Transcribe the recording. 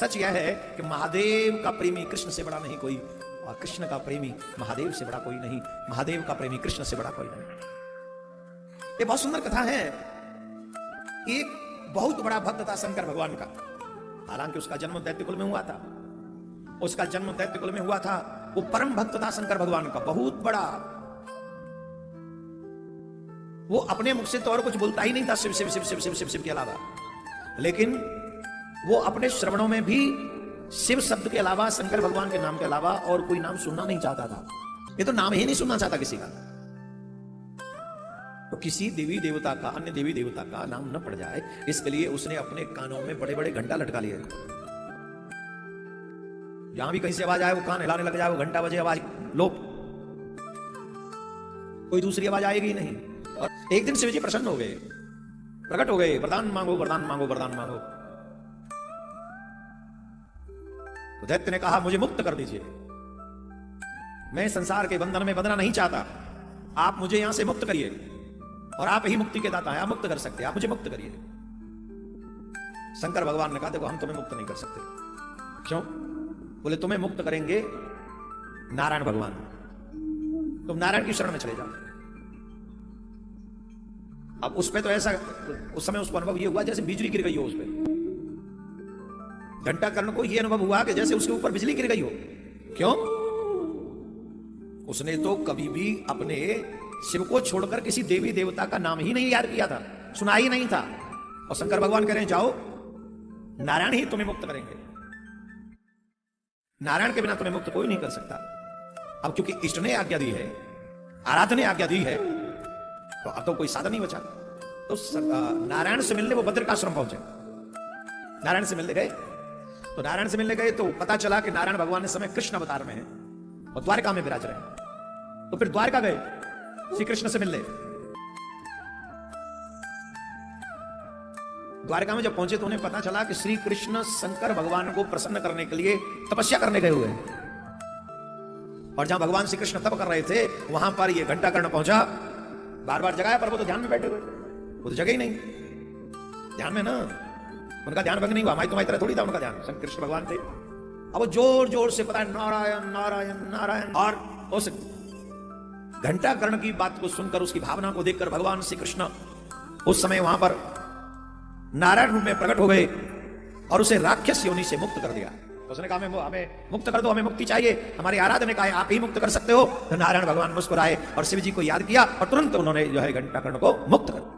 सच यह है कि महादेव का प्रेमी कृष्ण से बड़ा नहीं कोई, और कृष्ण का प्रेमी महादेव से बड़ा कोई नहीं, महादेव का प्रेमी कृष्ण से बड़ा कोई नहीं। ये बहुत सुंदर कथा है। एक बहुत बड़ा भक्त था शंकर भगवान का, हालांकि उसका जन्म दैत्य कुल में हुआ था, उसका जन्म दैत्य कुल में हुआ था। वो परम भक्त था शंकर भगवान का, बहुत बड़ा। वो अपने मुख से तो और कुछ बोलता ही नहीं था शिव शिव शिव शिव शिव शिव शिव के अलावा, लेकिन वो अपने श्रवणों में भी शिव शब्द के अलावा, शंकर भगवान के नाम के अलावा और कोई नाम सुनना नहीं चाहता था। ये तो नाम ही नहीं सुनना चाहता किसी का, तो किसी देवी देवता का, अन्य देवी देवता का नाम न पड़ जाए, इसके लिए उसने अपने कानों में बड़े बड़े घंटा लटका लिए। जहां भी कहीं से आवाज आए वो कान हिलाने लग जाए, वो घंटा बजे आवाज लो, कोई दूसरी आवाज आएगी ही नहीं। और एक दिन शिव जी प्रसन्न हो गए, प्रकट हो गए, वरदान मांगो वरदान मांगो वरदान मांगो। तो दैत्य ने कहा मुझे मुक्त कर दीजिए, मैं संसार के बंधन में बंधना नहीं चाहता, आप मुझे यहां से मुक्त करिए, और आप ही मुक्ति के दाता हैं, आप मुक्त कर सकते हैं, आप मुझे मुक्त करिए। शंकर भगवान ने कहा देखो हम तुम्हें मुक्त नहीं कर सकते। क्यों? बोले तुम्हें मुक्त करेंगे नारायण भगवान, तुम नारायण की शरण में चले जाओ। अब उस पे तो ऐसा, उस समय उसको अनुभव ये हुआ जैसे बिजली गिर गई हो उस पे। घंटा कर्ण को ये अनुभव हुआ कि जैसे उसके ऊपर बिजली गिर गई हो। क्यों? उसने तो कभी भी अपने शिव को छोड़कर किसी देवी देवता का नाम ही नहीं याद किया था, सुना ही नहीं था। और शंकर भगवान कह रहे हैं जाओ, नारायण ही तुम्हें मुक्त करेंगे, नारायण के बिना तुम्हें मुक्त कोई नहीं कर सकता। अब क्योंकि इष्ट ने आज्ञा दी है, आराधना ने आज्ञा दी है, तो अब तो कोई साधन नहीं बचा। तो नारायण से मिलने वो बद्रिकाश्रम पहुंचे, नारायण से मिलने गए। तो नारायण से मिलने गए तो पता चला कि नारायण भगवान इस समय कृष्ण अवतार में है और द्वारका में विराज रहे हैं। तो फिर द्वारका गए श्री कृष्ण से मिलने। द्वारका में जब पहुंचे तो उन्हें पता चला कि श्री कृष्ण शंकर भगवान को प्रसन्न करने के लिए तपस्या करने गए हुए हैं, और जहां भगवान श्री कृष्ण तप कर रहे थे वहां पर ये घंटा कर्ण पहुंचा, बार बार जगाया, पर वो तो ध्यान में बैठे हुए, वो तो जगह ही नहीं ध्यान में ना, उनका ध्यान भंग नहीं हुआ। हमारी तुम्हारी तरह थोड़ी था उनका ध्यान, शंकर कृष्ण भगवान थे। अब वो जोर जोर से पता है नारायण नारायण नारायण, और उस घंटा कर्ण की बात को सुनकर, उसकी भावना को देखकर भगवान श्री कृष्ण उस समय वहां पर नारायण रूप में प्रकट हो गए और उसे राक्षस योनि से मुक्त कर दिया। तो उसने कहा हमें मुक्त कर दो, हमें मुक्ति चाहिए। हमारी आराधना ने कहा आप ही मुक्त कर सकते हो। तो नारायण भगवान मुस्कुराए और शिव जी को याद किया और तुरंत उन्होंने जो है घंटा कर्ण को मुक्त कर दिया।